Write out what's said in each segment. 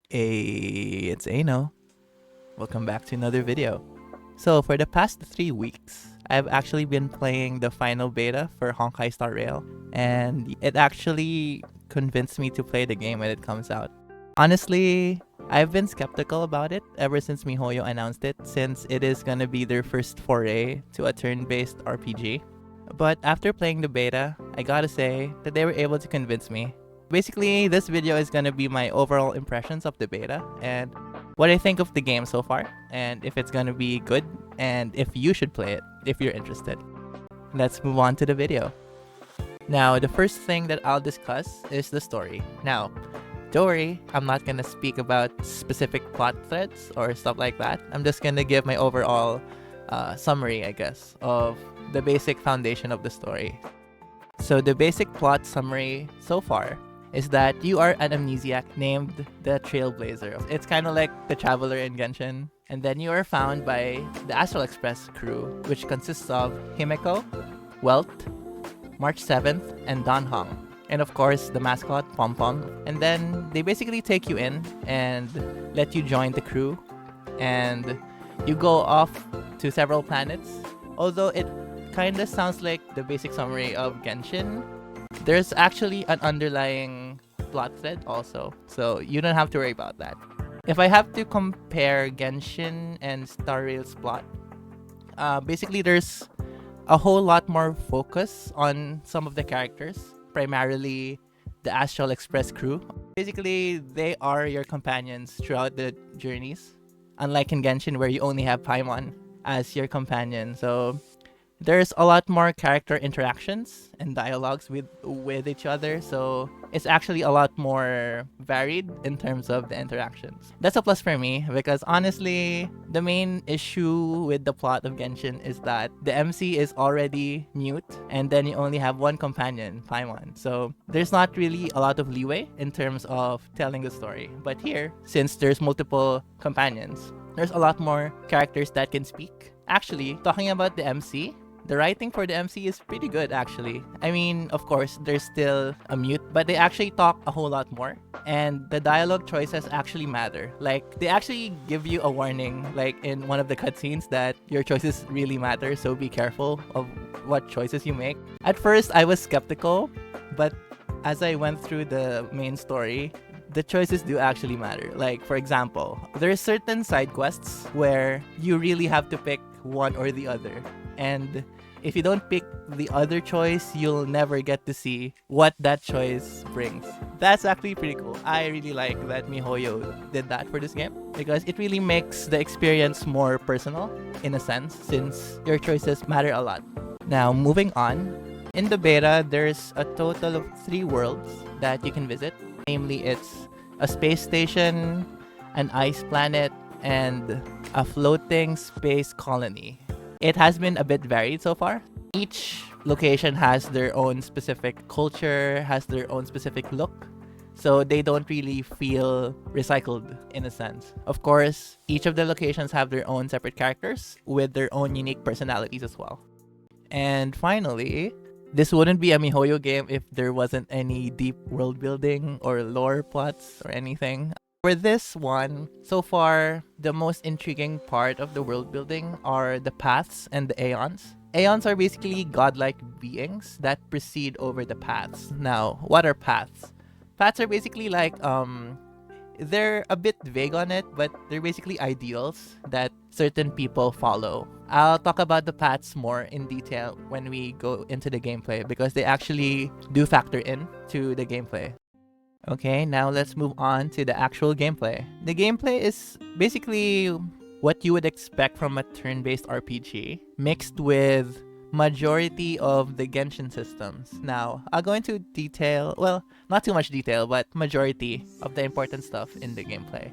Hey, it's Ano. Welcome back to another video. So for the past 3 weeks, I've actually been playing the final beta for Honkai Star Rail, and it actually convinced me to play the game when it comes out. Honestly, I've been skeptical about it ever since MiHoYo announced it, since it is gonna be their first foray to a turn-based RPG. But after playing the beta, I gotta say that they were able to convince me. Basically, this video is gonna be my overall impressions of the beta and what I think of the game so far, and if it's gonna be good, and if you should play it if you're interested. Let's move on to the video. Now, the first thing that I'll discuss is the story. Now, don't worry, I'm not gonna speak about specific plot threads or stuff like that. I'm just gonna give my overall summary, I guess, of the basic foundation of the story. So the basic plot summary so far is that you are an amnesiac named the Trailblazer. It's kind of like the Traveler in Genshin. And then you are found by the Astral Express crew, which consists of Himeko, Welt, March 7th, and Danhong. And of course, the mascot, Pom Pom. And then they basically take you in and let you join the crew. And you go off to several planets. Although it kinda sounds like the basic summary of Genshin, there's actually an underlying plot thread also, so you don't have to worry about that. If I have to compare Genshin and Star Rail's plot, basically there's a whole lot more focus on some of the characters, primarily the Astral Express crew. Basically, they are your companions throughout the journeys, unlike in Genshin where you only have Paimon as your companion. So there's a lot more character interactions and dialogues with each other, so it's actually a lot more varied in terms of the interactions. That's a plus for me because honestly, the main issue with the plot of Genshin is that the MC is already mute and then you only have one companion, Paimon. So there's not really a lot of leeway in terms of telling the story. But here, since there's multiple companions, there's a lot more characters that can speak. Actually, talking about the MC, the writing for the MC is pretty good actually. I mean, of course, there's still a mute, but they actually talk a whole lot more. And the dialogue choices actually matter. Like, they actually give you a warning, like in one of the cutscenes, that your choices really matter, so be careful of what choices you make. At first, I was skeptical, but as I went through the main story, the choices do actually matter. Like, for example, there are certain side quests where you really have to pick one or the other. And if you don't pick the other choice, you'll never get to see what that choice brings. That's actually pretty cool. I really like that MiHoYo did that for this game because it really makes the experience more personal in a sense, since your choices matter a lot. Now, moving on. In the beta, there's a total of 3 worlds that you can visit. Namely, it's a space station, an ice planet, and a floating space colony. It has been a bit varied so far. Each location has their own specific culture, has their own specific look, so they don't really feel recycled in a sense. Of course, each of the locations have their own separate characters with their own unique personalities as well. And finally, this wouldn't be a MiHoYo game if there wasn't any deep world building or lore plots or anything. For this one, so far, the most intriguing part of the world building are the paths and the aeons. Aeons are basically godlike beings that precede over the paths. Now, what are paths? Paths are basically like, they're a bit vague on it, but they're basically ideals that certain people follow. I'll talk about the paths more in detail when we go into the gameplay because they actually do factor in to the gameplay. Okay, now let's move on to the actual gameplay. The gameplay is basically what you would expect from a turn-based RPG, mixed with majority of the Genshin systems. Now, I'll go into detail, well, not too much detail, but majority of the important stuff in the gameplay.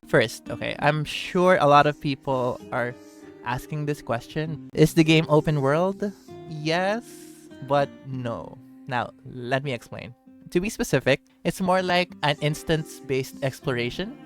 First, okay, I'm sure a lot of people are asking this question. Is the game open world? Yes, but no. Now, let me explain. To be specific, it's more like an instance-based exploration.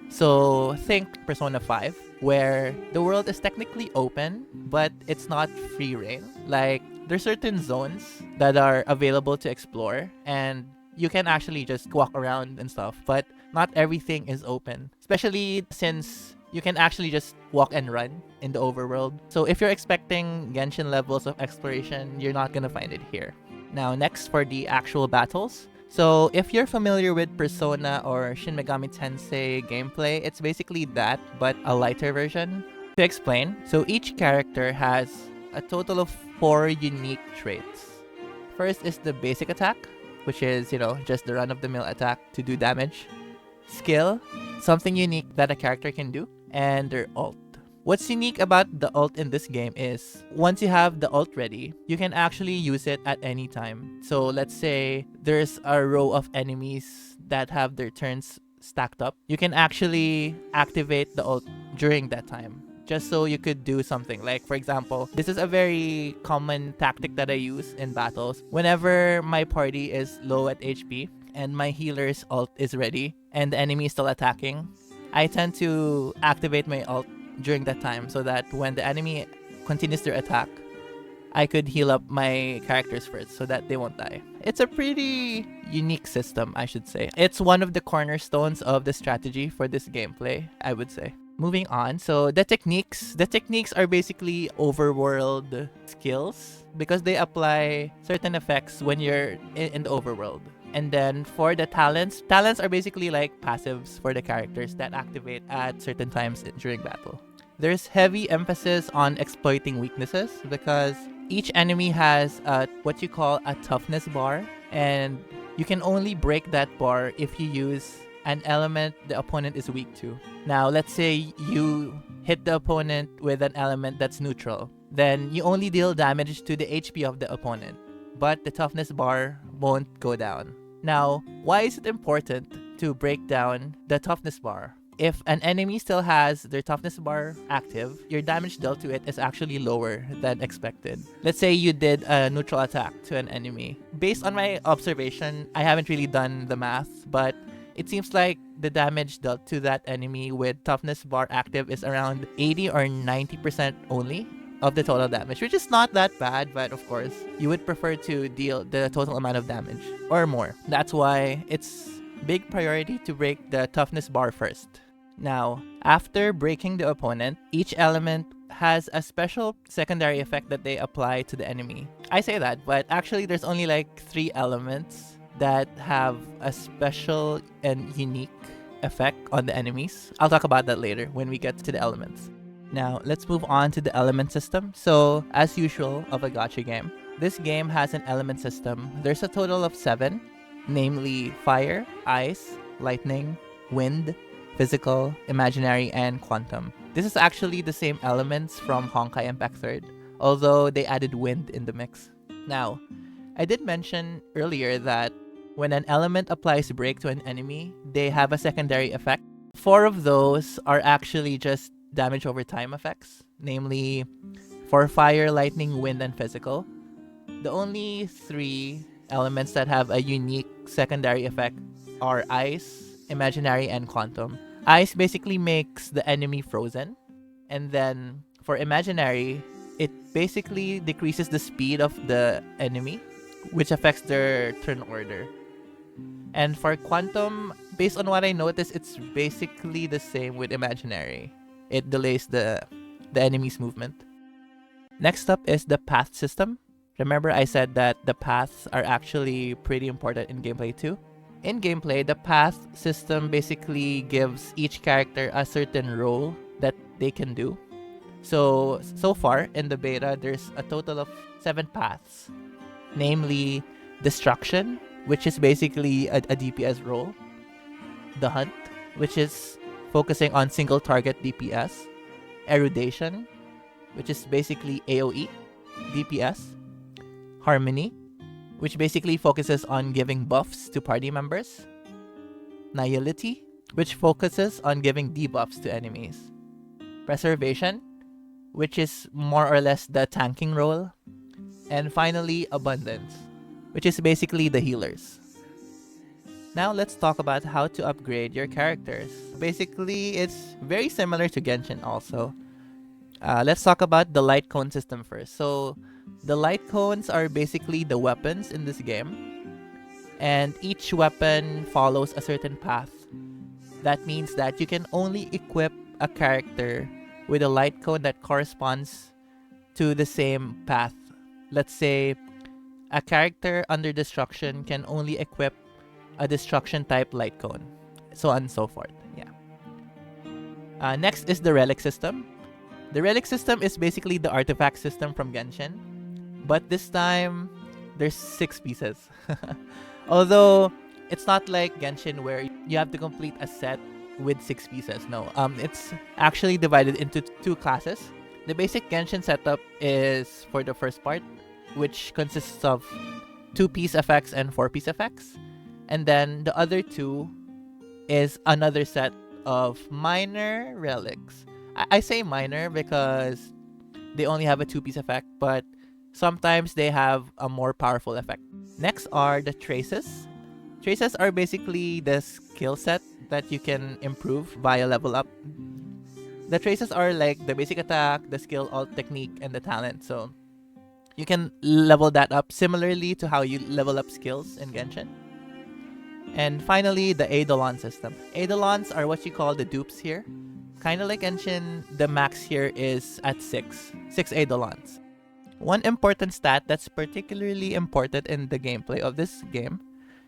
So think Persona 5, where the world is technically open, but it's not free reign. Like, there's certain zones that are available to explore, and you can actually just walk around and stuff. But not everything is open, especially since you can actually just walk and run in the overworld. So if you're expecting Genshin levels of exploration, you're not gonna find it here. Now next for the actual battles. So if you're familiar with Persona or Shin Megami Tensei gameplay, it's basically that, but a lighter version. To explain, so each character has a total of 4 unique traits. First is the basic attack, which is, just the run-of-the-mill attack to do damage. Skill, something unique that a character can do, and their ult. What's unique about the ult in this game is, once you have the ult ready, you can actually use it at any time. So let's say there's a row of enemies that have their turns stacked up. You can actually activate the ult during that time, just so you could do something. Like, for example, this is a very common tactic that I use in battles. Whenever my party is low at HP and my healer's ult is ready and the enemy is still attacking, I tend to activate my ult during that time so that when the enemy continues their attack, I could heal up my characters first so that they won't die. It's a pretty unique system, I should say. It's one of the cornerstones of the strategy for this gameplay, I would say. Moving on, so the techniques are basically overworld skills because they apply certain effects when you're in the overworld. And then for the talents are basically like passives for the characters that activate at certain times during battle. There's heavy emphasis on exploiting weaknesses because each enemy has what you call a toughness bar, and you can only break that bar if you use an element the opponent is weak to. Now, let's say you hit the opponent with an element that's neutral. Then you only deal damage to the HP of the opponent, but the toughness bar won't go down. Now, why is it important to break down the toughness bar? If an enemy still has their toughness bar active, your damage dealt to it is actually lower than expected. Let's say you did a neutral attack to an enemy. Based on my observation, I haven't really done the math, but it seems like the damage dealt to that enemy with toughness bar active is around 80 or 90% only of the total damage, which is not that bad, but of course, you would prefer to deal the total amount of damage or more. That's why it's big priority to break the toughness bar first. Now, after breaking the opponent, each element has a special secondary effect that they apply to the enemy. I say that, but actually there's only like 3 elements that have a special and unique effect on the enemies. I'll talk about that later when we get to the elements. Now, let's move on to the element system. So, as usual of a gacha game, this game has an element system. There's a total of 7, namely fire, ice, lightning, wind, physical, imaginary, and quantum. This is actually the same elements from Honkai Impact 3rd, although they added wind in the mix. Now, I did mention earlier that when an element applies break to an enemy, they have a secondary effect. 4 of those are actually just damage over time effects, namely for fire, lightning, wind, and physical. The only 3 elements that have a unique secondary effect are ice, imaginary, and quantum. Ice basically makes the enemy frozen, and then for imaginary, it basically decreases the speed of the enemy, which affects their turn order. And for quantum, based on what I noticed, it's basically the same with imaginary. It delays the enemy's movement. Next up is the path system. Remember I said that the paths are actually pretty important in gameplay too? In gameplay, the path system basically gives each character a certain role that they can do. So far in the beta, there's a total of 7 paths. Namely, Destruction, which is basically a DPS role. The Hunt, which is focusing on single target DPS. Erudation, which is basically AoE DPS. Harmony, which basically focuses on giving buffs to party members. Nihility, which focuses on giving debuffs to enemies. Preservation, which is more or less the tanking role. And finally, Abundance, which is basically the healers. Now let's talk about how to upgrade your characters. Basically, it's very similar to Genshin also. Let's talk about the light cone system first. So, the light cones are basically the weapons in this game. And each weapon follows a certain path. That means that you can only equip a character with a light cone that corresponds to the same path. Let's say a character under destruction can only equip a destruction type light cone, so on and so forth. Yeah. Next is the relic system. The relic system is basically the artifact system from Genshin, but this time there's 6 pieces. Although it's not like Genshin where you have to complete a set with 6 pieces. No, it's actually divided into 2 classes. The basic Genshin setup is for the first part, which consists of 2-piece effects and 4-piece effects. And then the other 2 is another set of minor relics. I say minor because they only have a 2-piece effect, but sometimes they have a more powerful effect. Next are the traces. Traces are basically the skill set that you can improve via level up. The traces are like the basic attack, the skill, alt technique, and the talent. So you can level that up similarly to how you level up skills in Genshin. And finally, the Eidolon system. Eidolons are what you call the dupes here. Kind of like Genshin, the max here is at 6 Eidolons. One important stat that's particularly important in the gameplay of this game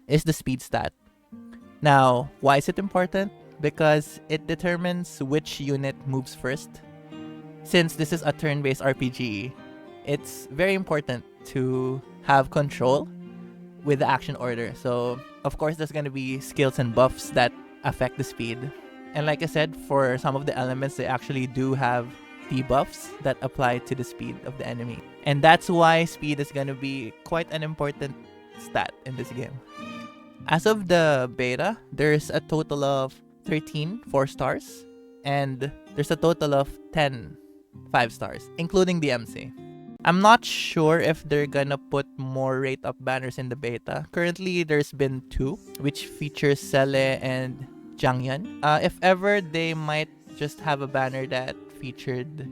is the speed stat. Now, why is it important? Because it determines which unit moves first. Since this is a turn-based RPG, it's very important to have control with the action order. So, of course, there's going to be skills and buffs that affect the speed. And like I said, for some of the elements, they actually do have debuffs that apply to the speed of the enemy. And that's why speed is going to be quite an important stat in this game. As of the beta, there's a total of 13 4-stars, and there's a total of 10 5-stars, including the MC. I'm not sure if they're gonna put more rate up banners in the beta. Currently, there's been 2, which features Sele and Jiangyan. If ever, they might just have a banner that featured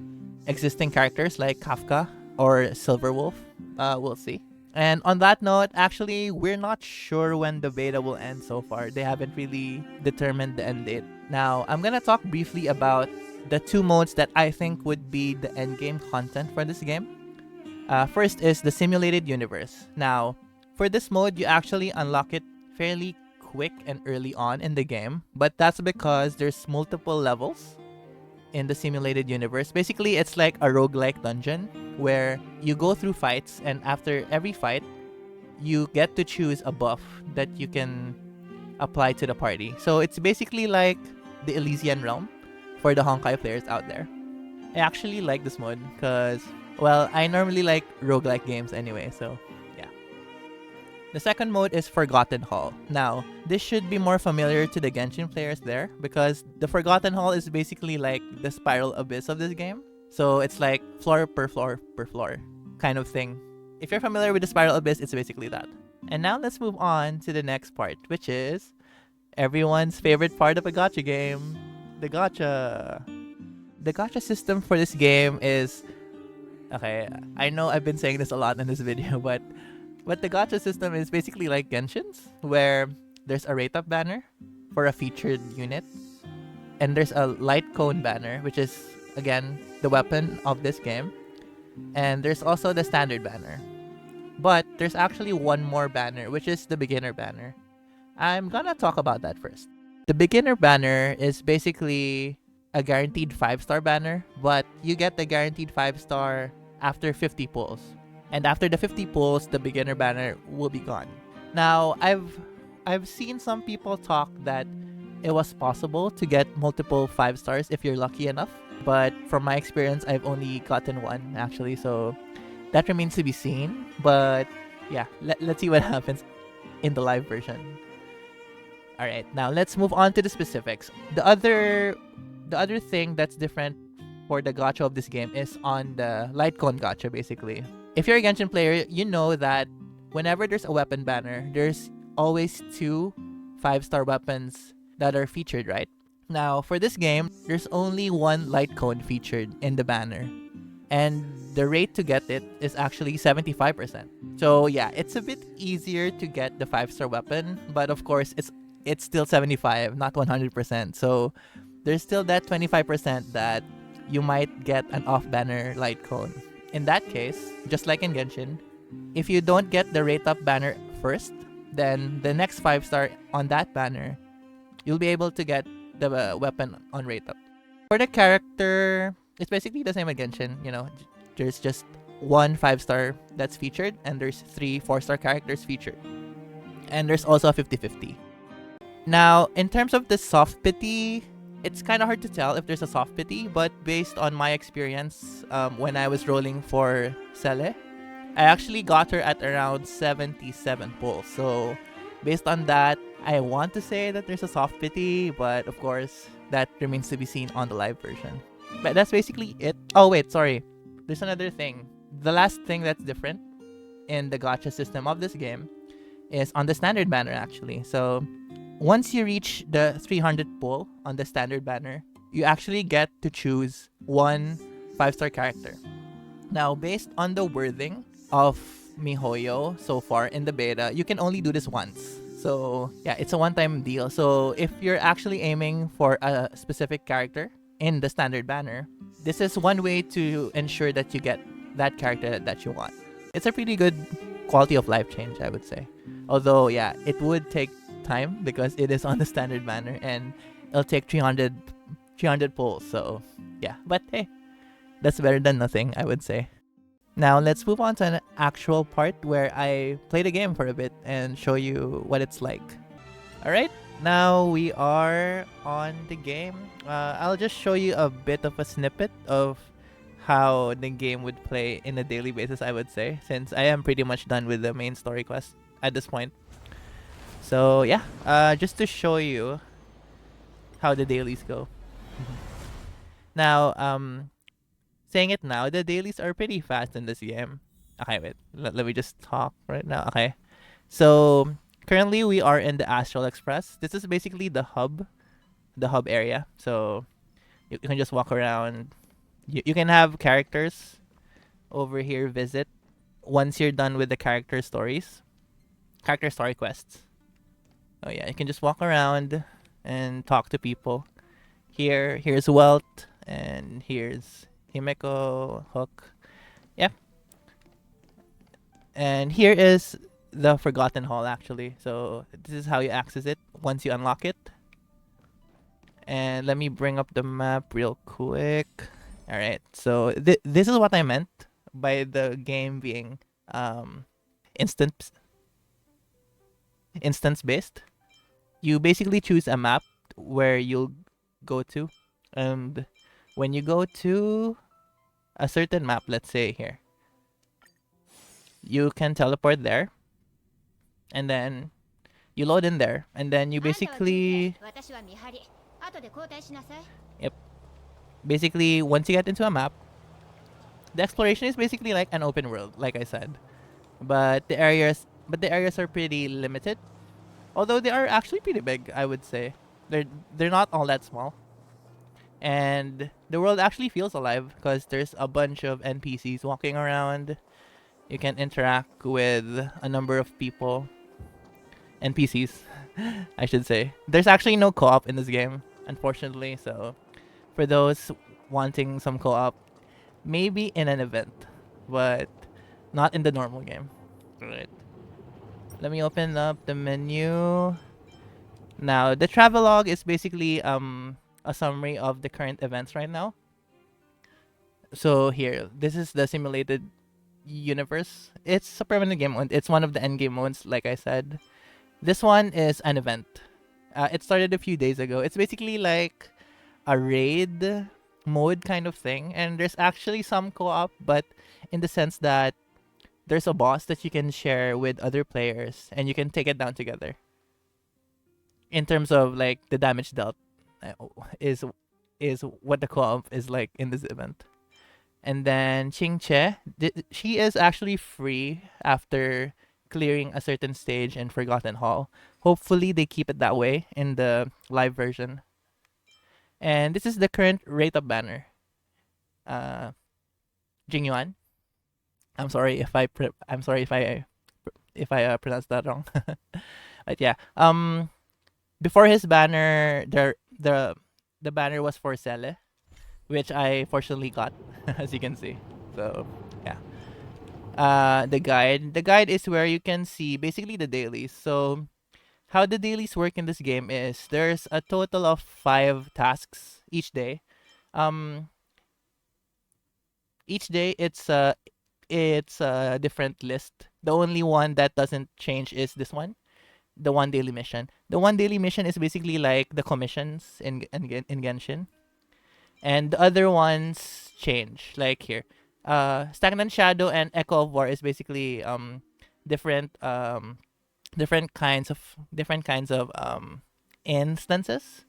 existing characters like Kafka or Silverwolf. We'll see. And on that note, actually, we're not sure when the beta will end so far. They haven't really determined the end date. Now, I'm gonna talk briefly about the 2 modes that I think would be the endgame content for this game. First is the simulated universe. Now, for this mode, you actually unlock it fairly quick and early on in the game, but that's because there's multiple levels in the simulated universe. Basically, it's like a roguelike dungeon where you go through fights, and after every fight, you get to choose a buff that you can apply to the party. So it's basically like the Elysian realm for the Honkai players out there. I actually like this mode because, well, I normally like roguelike games anyway, so yeah. The second mode is Forgotten Hall. Now, this should be more familiar to the Genshin players there because the Forgotten Hall is basically like the spiral abyss of this game. So it's like floor per floor per floor kind of thing. If you're familiar with the spiral abyss, it's basically that. And now let's move on to the next part, which is everyone's favorite part of a gacha game, the gacha. The gacha system for this game is... Okay, I know I've been saying this a lot in this video, but the gacha system is basically like Genshin's, where there's a rate up banner for a featured unit, and there's a light cone banner, which is, again, the weapon of this game, and there's also the standard banner. But there's actually one more banner, which is the beginner banner. I'm gonna talk about that first. The beginner banner is basically a guaranteed 5-star banner, but you get the guaranteed 5-star after 50 pulls. And after the 50 pulls, the beginner banner will be gone. Now, I've seen some people talk that it was possible to get multiple 5-stars if you're lucky enough, but from my experience, I've only gotten 1 actually, so that remains to be seen. But yeah, let's see what happens in the live version. Alright, now let's move on to the specifics. The other thing that's different for the gacha of this game is on the light cone gacha, basically. If you're a Genshin player, you know that whenever there's a weapon banner, there's always 2 5-star weapons that are featured, right? Now, for this game, there's only 1 light cone featured in the banner. And the rate to get it is actually 75%. So yeah, it's a bit easier to get the 5-star weapon, but of course, it's it's still 75, not 100%. So there's still that 25% that you might get an off-banner light cone. In that case, just like in Genshin, if you don't get the rate up banner first, then the next 5-star on that banner, you'll be able to get the weapon on rate up. For the character, it's basically the same as Genshin. There's just one 5-star that's featured, and there's 3 4-star characters featured. And there's also a 50-50. Now, in terms of the soft pity, it's kind of hard to tell if there's a soft pity, but based on my experience when I was rolling for Cele, I actually got her at around 77 pulls. So based on that, I want to say that there's a soft pity, but of course, that remains to be seen on the live version. But that's basically it. Oh wait, sorry. There's another thing. The last thing that's different in the gacha system of this game is on the standard banner actually. So once you reach the 300 pull on the standard banner, you actually get to choose one 5-star character. Now, based on the wording of MiHoYo so far in the beta, you can only do this once. So yeah, it's a one-time deal. So if you're actually aiming for a specific character in the standard banner, this is one way to ensure that you get that character that you want. It's a pretty good quality of life change, I would say. Although, yeah, it would take time because it is on the standard banner and it'll take 300 pulls. So yeah, but hey, that's better than nothing, I would say. Now let's move on to an actual part where I play the game for a bit and show you what it's like. Alright, now we are on the game. I'll just show you a bit of a snippet of how the game would play in a daily basis, I would say, since I am pretty much done with the main story quest at this point. So yeah, just to show you how the dailies go. Now, saying it now, the dailies are pretty fast in this game. Okay, wait. Let me just talk right now. Okay. So, currently we are in the Astral Express. This is basically the hub area. So, you can just walk around. You can have characters over here visit once you're done with the character story quests. Oh yeah, you can just walk around and talk to people. Here's Welt, and here's Himeko, Hook. Yeah. And here is the Forgotten Hall actually. So this is how you access it once you unlock it. And let me bring up the map real quick. Alright, so this is what I meant by the game being instance based. You basically choose a map where you'll go to, and when you go to a certain map, let's say here, you can teleport there, and then you load in there, and then you basically basically once you get into a map, the exploration is basically like an open world, like I said, but the areas are pretty limited. Although they are actually pretty big, I would say. They're not all that small. And the world actually feels alive because there's a bunch of NPCs walking around. You can interact with a number of people. NPCs, I should say. There's actually no co-op in this game, unfortunately. So for those wanting some co-op, maybe in an event, but not in the normal game. Right. Let me open up the menu. Now, the travelogue is basically a summary of the current events right now. So here, this is the simulated universe. It's a permanent game mode. It's one of the end game modes, like I said. This one is an event. It started a few days ago. It's basically like a raid mode kind of thing. And there's actually some co-op, but in the sense that there's a boss that you can share with other players and you can take it down together. In terms of like the damage dealt is what the co-op is like in this event. And then Chingche, she is actually free after clearing a certain stage in Forgotten Hall. Hopefully they keep it that way in the live version. And this is the current rate up banner. Jingyuan. I'm sorry if I pronounced that wrong. But yeah, Before his banner, the banner was for sale, which I fortunately got, as you can see. So yeah. The guide is where you can see basically the dailies. So how the dailies work in this game is there's a total of 5 tasks each day. Um, each day it's a different list. The only one that doesn't change is this one, the one daily mission. The one daily mission is basically like the commissions in Genshin, and the other ones change. Like here, Stagnant Shadow and Echo of War is basically different different kinds of instances.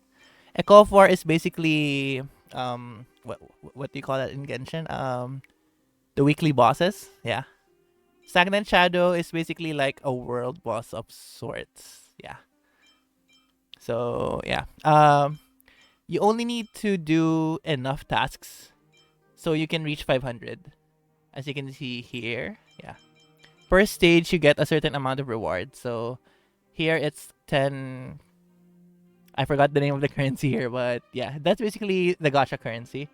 Echo of War is basically what do you call that in Genshin? The weekly bosses. Yeah. Stagnant Shadow is basically like a world boss of sorts. Yeah. So yeah. You only need to do enough tasks so you can reach 500. As you can see here. Yeah. Per stage you get a certain amount of reward. So here it's 10. I forgot the name of the currency here, but yeah, that's basically the gacha currency.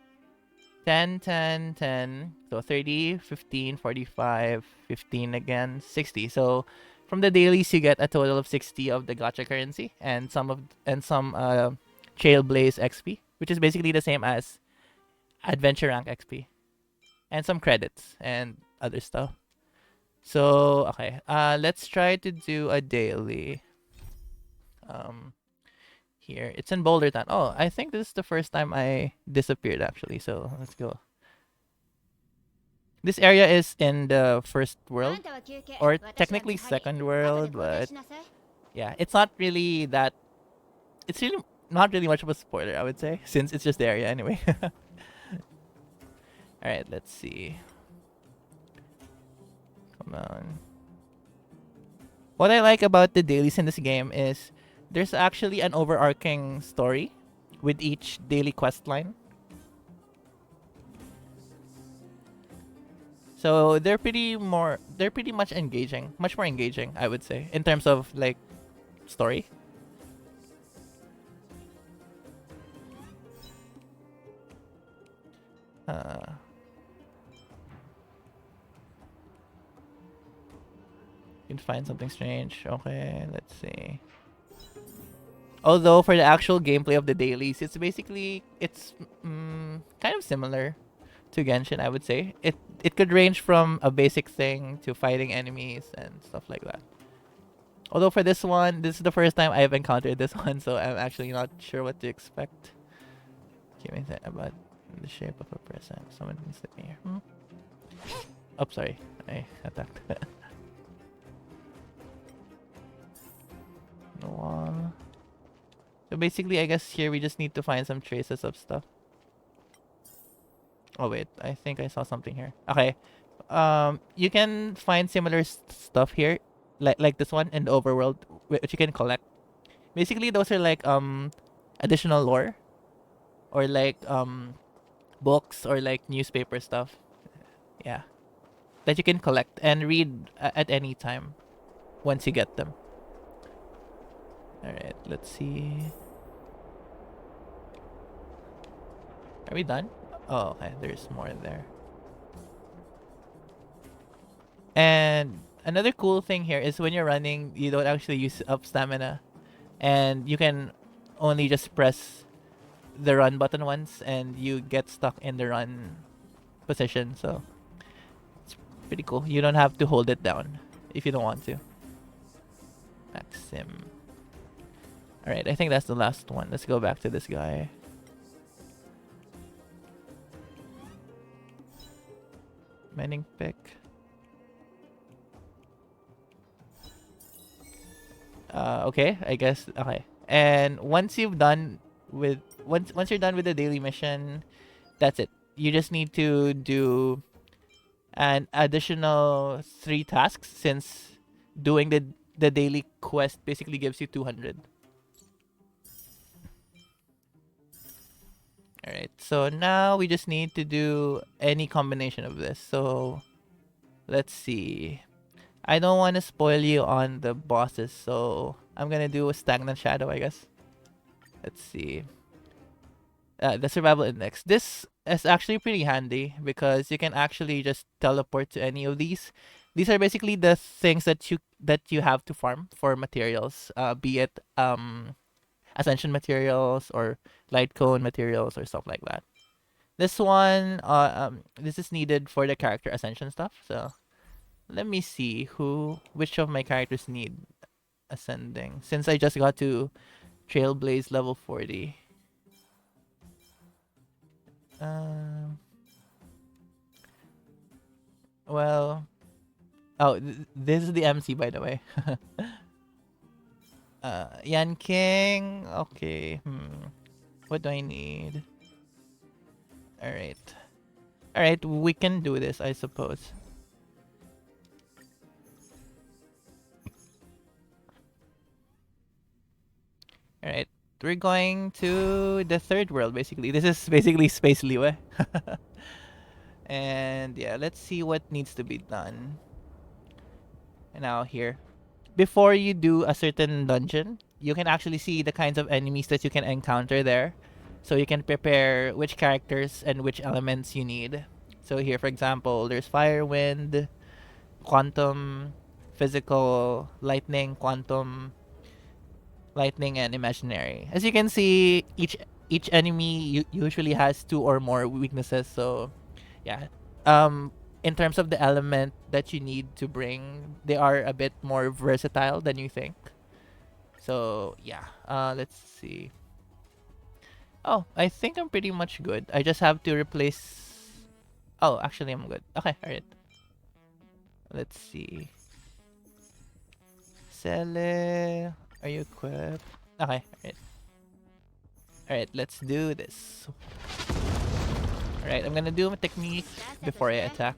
10, 10, 10. So 30, 15, 45, 15 again, 60. So from the dailies you get a total of 60 of the gacha currency and some Trailblaze XP, which is basically the same as Adventure Rank XP, and some credits and other stuff. So okay, let's try to do a daily. Here it's in Boulder Town. Oh, I think this is the first time I disappeared actually. So let's go. This area is in the first world, or technically second world, but yeah, it's not really that. It's really not really much of a spoiler, I would say, since it's just the area anyway. All right, let's see. Come on. What I like about the dailies in this game is there's actually an overarching story with each daily quest line. So they're pretty much engaging, much more engaging, I would say, in terms of like story. You can find something strange. Okay, let's see. Although for the actual gameplay of the dailies, it's kind of similar to Genshin, I would say. It could range from a basic thing to fighting enemies and stuff like that. Although for this one, this is the first time I've encountered this one, so I'm actually not sure what to expect. Give me that about the shape of a person. Someone needs to be here. Oh, sorry. I attacked. The wall. So basically, I guess here we just need to find some traces of stuff. Oh wait, I think I saw something here. Okay. You can find similar stuff here, like this one in the overworld, which you can collect. Basically, those are like additional lore, or like books or like newspaper stuff. Yeah, that you can collect and read at any time once you get them. All right, let's see. Are we done? Oh, okay. There's more there. And another cool thing here is when you're running, you don't actually use up stamina, and you can only just press the run button once, and you get stuck in the run position. So it's pretty cool. You don't have to hold it down if you don't want to. Maxim. All right, I think that's the last one. Let's go back to this guy. Mining pick. Okay, I guess. Okay, and once you're done with the daily mission, that's it. You just need to do an additional 3 tasks, since doing the daily quest basically gives you 200. All right, so now we just need to do any combination of this. So let's see. I don't want to spoil you on the bosses, so I'm gonna do a stagnant shadow, I guess. Let's see. The survival index. This is actually pretty handy because you can actually just teleport to any of these. These are basically the things that you have to farm for materials. Be it ascension materials or light cone materials or stuff like that. This one, this is needed for the character ascension stuff. So let me see which of my characters need ascending. Since I just got to Trailblaze level 40. Well, oh, this is the MC, by the way. Yan King. Okay. What do I need? All right. We can do this, I suppose. All right. We're going to the third world, basically. This is basically Space Liwe. And yeah, let's see what needs to be done. And now here. Before you do a certain dungeon, you can actually see the kinds of enemies that you can encounter there. So you can prepare which characters and which elements you need. So here, for example, there's fire, wind, quantum, physical, lightning, quantum, lightning, and imaginary. As you can see, each enemy usually has 2 or more weaknesses. So yeah. In terms of the element that you need to bring, they are a bit more versatile than you think. So yeah, let's see. Oh, I think I'm pretty much good. I just have to replace... Oh, actually I'm good. Okay, alright. Let's see. Sele, are you equipped? Okay, alright. Alright, let's do this. Alright, I'm gonna do a technique before I attack.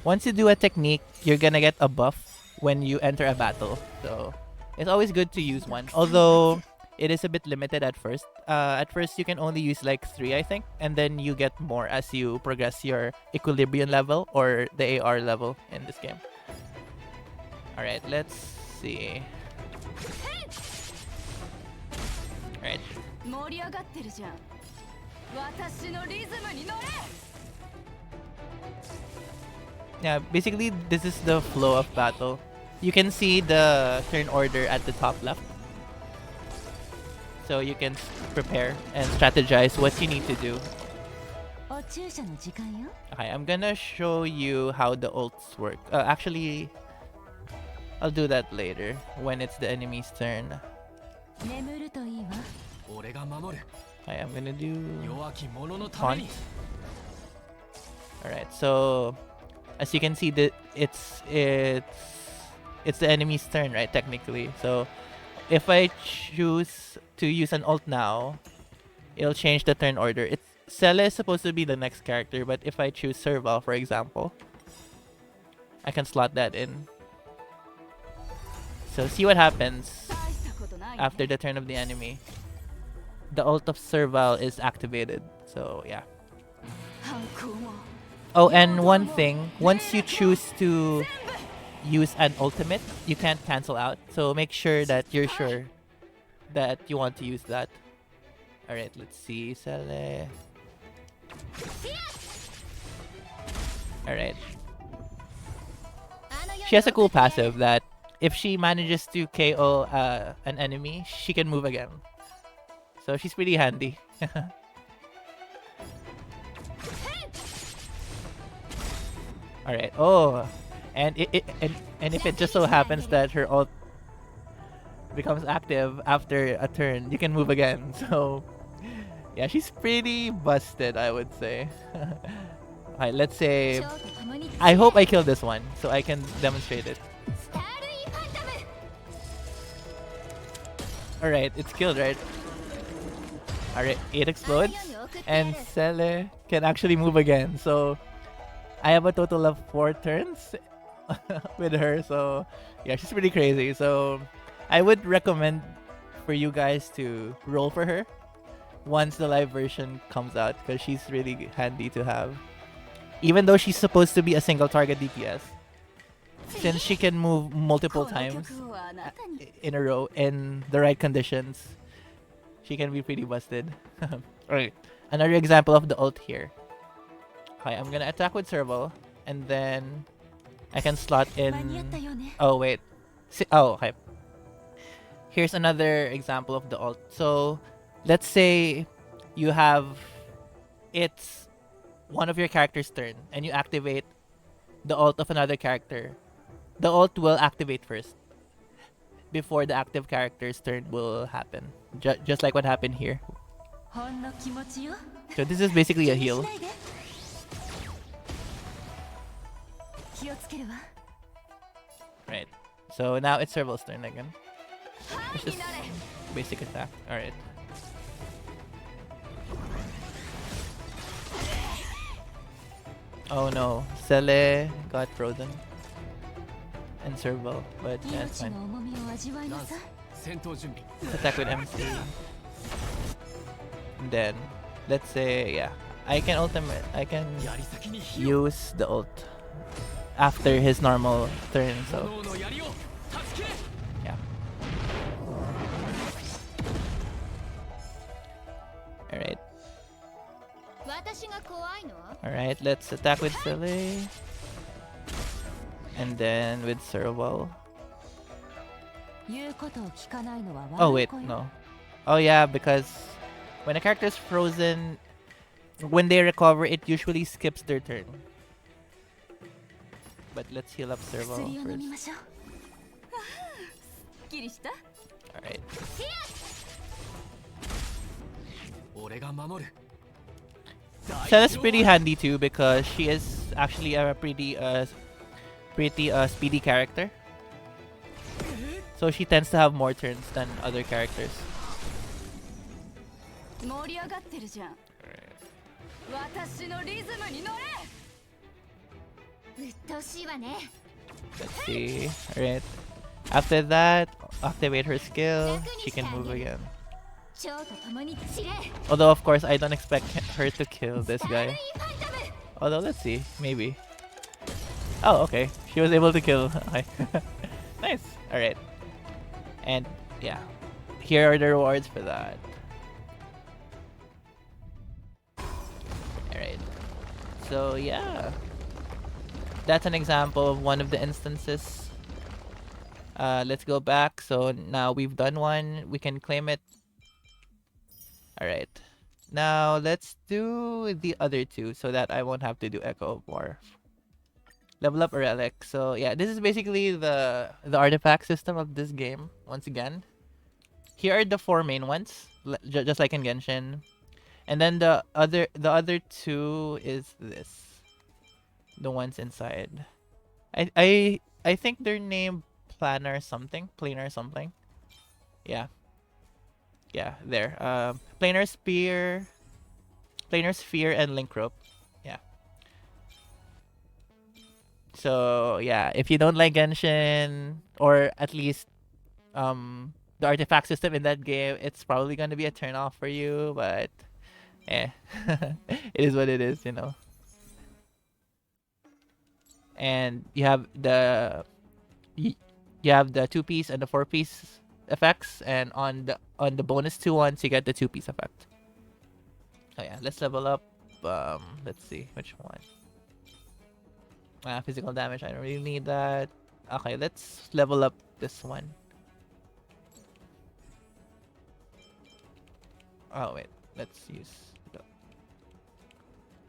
Once you do a technique, you're gonna get a buff when you enter a battle. So it's always good to use one. Although it is a bit limited at first. At first you can only use like 3, I think. And then you get more as you progress your equilibrium level or the AR level in this game. Alright, let's see. Alright. Yeah, basically this is the flow of battle. You can see the turn order at the top left. So you can prepare and strategize what you need to do. Okay, I'm gonna show you how the ults work. Actually, I'll do that later when it's the enemy's turn. Okay, I'm gonna do taunt. Alright, so as you can see, it's the enemy's turn, right? Technically, so if I choose to use an ult now, it'll change the turn order. Sele is supposed to be the next character, but if I choose Serval, for example, I can slot that in. So see what happens after the turn of the enemy. The ult of Serval is activated. So yeah. Oh, and one thing, once you choose to use an ultimate, you can't cancel out. So make sure that you're sure that you want to use that. Alright, let's see. Sele. Alright. She has a cool passive that if she manages to KO an enemy, she can move again. So she's pretty handy. Alright. Oh, and if it just so happens that her ult becomes active after a turn, you can move again. So yeah, she's pretty busted, I would say. Alright, let's say I hope I kill this one so I can demonstrate it. Alright, it's killed, right? Alright, 8 explodes and Sele can actually move again. So I have a total of 4 turns with her. So yeah, she's pretty crazy. So I would recommend for you guys to roll for her once the live version comes out, because she's really handy to have. Even though she's supposed to be a single target DPS. since she can move multiple times in a row in the right conditions, she can be pretty busted. Alright, another example of the ult here. Okay, I'm gonna attack with serval, and then I can slot in... Oh, wait. Oh, okay. Here's another example of the ult. So, let's say you have... It's one of your character's turn, and you activate the ult of another character. The ult will activate first, before the active character's turn will happen. Just like what happened here. So this is basically a heal. Right. So now it's serval's turn again. It's just basic attack. Alright. Oh no. Sele got frozen. And serval. But yeah, it's fine. Let's attack with MC. And then, let's say, yeah. I can use the ult after his normal turn, so yeah. Alright. Alright, let's attack with Silly. And then with serval. Oh wait, no. Oh yeah, because when a character is frozen, when they recover, it usually skips their turn. But let's heal up serval first. Alright. Sele's pretty handy too because she is actually a pretty speedy character. So she tends to have more turns than other characters. Let's see. Alright. After that, activate her skill. She can move again. Although, of course, I don't expect her to kill this guy. Although, let's see. Maybe. Oh, okay. She was able to kill. Okay. Nice. Alright. And, yeah. Here are the rewards for that. Alright. So, yeah. That's an example of one of the instances. Let's go back. So, now we've done one. We can claim it. Alright. Now, let's do the other two so that I won't have to do Echo of War. Level up a relic. So yeah, this is basically the artifact system of this game. Once again, here are the four main ones, just like in Genshin, and then the other two is this, the ones inside. I think they're named Planar something. Yeah, yeah, there. Planar Sphere, and Link Rope. Yeah. So yeah, if you don't like Genshin, or at least the artifact system in that game, it's probably gonna be a turn off for you, but it is what it is, you know. And you have the 2-piece and the 4-piece effects, and on the bonus 2 ones you get the 2-piece effect. Oh yeah, let's level up. Let's see which one. Physical damage, I don't really need that. Okay, let's level up this one. Oh wait, let's use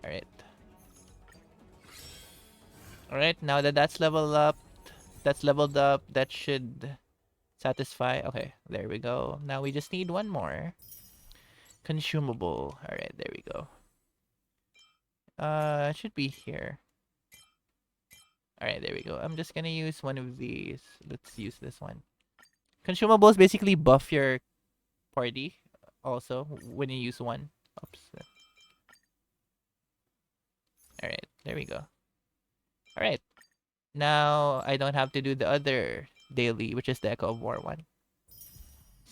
Alright. Alright, now that that's leveled up, that should satisfy. Okay, there we go. Now we just need one more. Consumable. Alright, there we go. It should be here. Alright, there we go. I'm just gonna use one of these. Let's use this one. Consumables basically buff your party also when you use one. Oops. Alright, there we go. Alright. Now I don't have to do the other daily, which is the Echo of War one.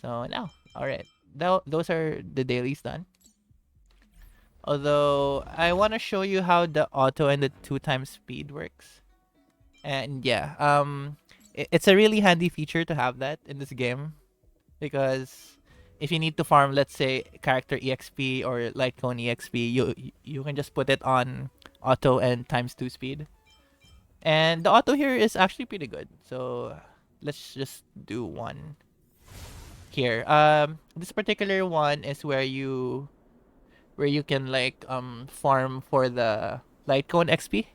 So now, alright. Those are the dailies done. Although I want to show you how the auto and the 2x speed works. And yeah, it's a really handy feature to have that in this game, because if you need to farm, let's say, character EXP or light cone EXP, you can just put it on auto and times 2 speed. And the auto here is actually pretty good. So let's just do one here. This particular one is where you can like farm for the light cone XP,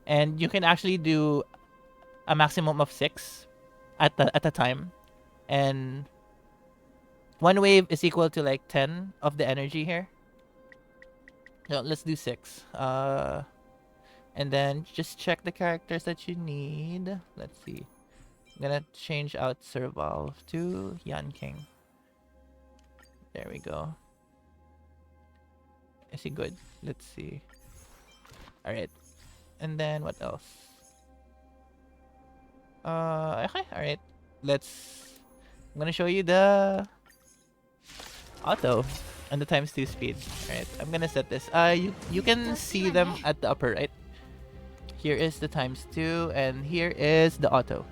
and you can actually do a maximum of 6 at a time, and one wave is equal to like 10 of the energy here. So let's do 6. And then just check the characters that you need. Let's see. I'm gonna change out Serval to Yan King. There we go. Is he good? Let's see. Alright. And then what else? Okay, alright. I'm gonna show you the auto and the times 2 speed. Alright, I'm gonna set this. You can see them at the upper right. Here is the times 2 and here is the auto.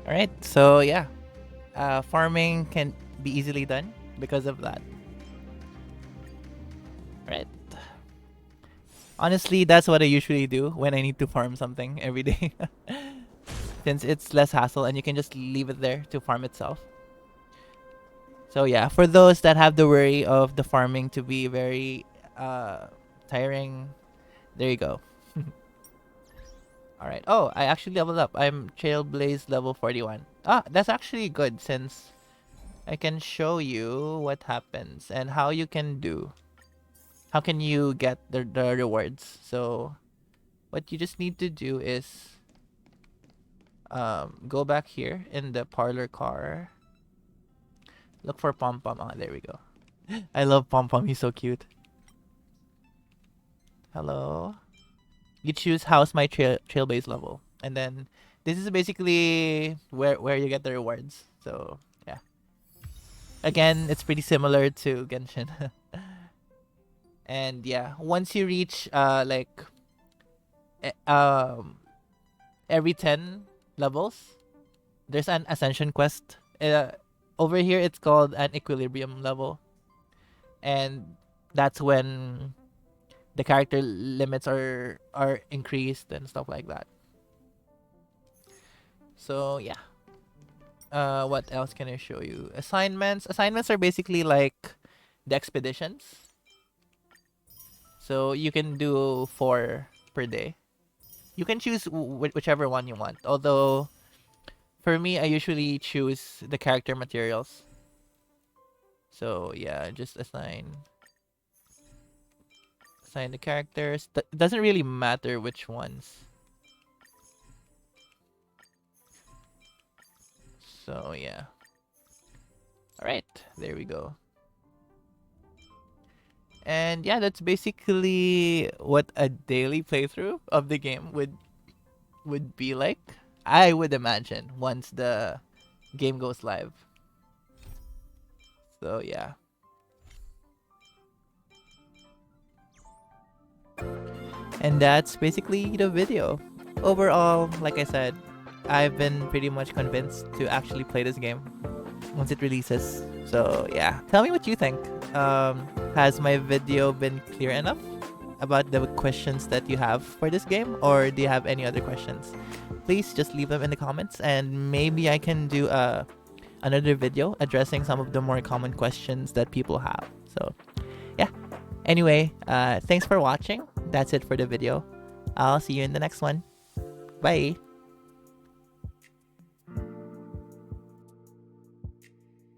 Alright, so yeah, farming can be easily done because of that. Right. Honestly, that's what I usually do when I need to farm something every day. Since it's less hassle and you can just leave it there to farm itself. So yeah, for those that have the worry of the farming to be very tiring, there you go. Alright. Oh, I actually leveled up. I'm Trailblaze level 41. Ah, that's actually good since I can show you what happens and how you can do. How can you get the rewards? So what you just need to do is go back here in the parlor car. Look for Pom Pom. Ah, there we go. I love Pom Pom. He's so cute. Hello. You choose how's my trailbase level, and then this is basically where you get the rewards. So yeah, again, it's pretty similar to Genshin. And yeah, once you reach e- um every 10 levels, there's an ascension quest. Over here it's called an equilibrium level, and that's when the character limits are increased and stuff like that. So yeah. What else can I show you? Assignments. Assignments are basically like the expeditions. So you can do 4 per day. You can choose whichever one you want. Although for me, I usually choose the character materials. So yeah, just assign the characters. It doesn't really matter which ones. So yeah. All right, there we go. And yeah, that's basically what a daily playthrough of the game would be like. I would imagine once the game goes live. So yeah. And that's basically the video. Overall, like I said, I've been pretty much convinced to actually play this game once it releases. So yeah, tell me what you think. Has my video been clear enough about the questions that you have for this game, or do you have any other questions? Please just leave them in the comments, and maybe I can do another video addressing some of the more common questions that people have. So yeah. Anyway, thanks for watching. That's it for the video. I'll see you in the next one. Bye.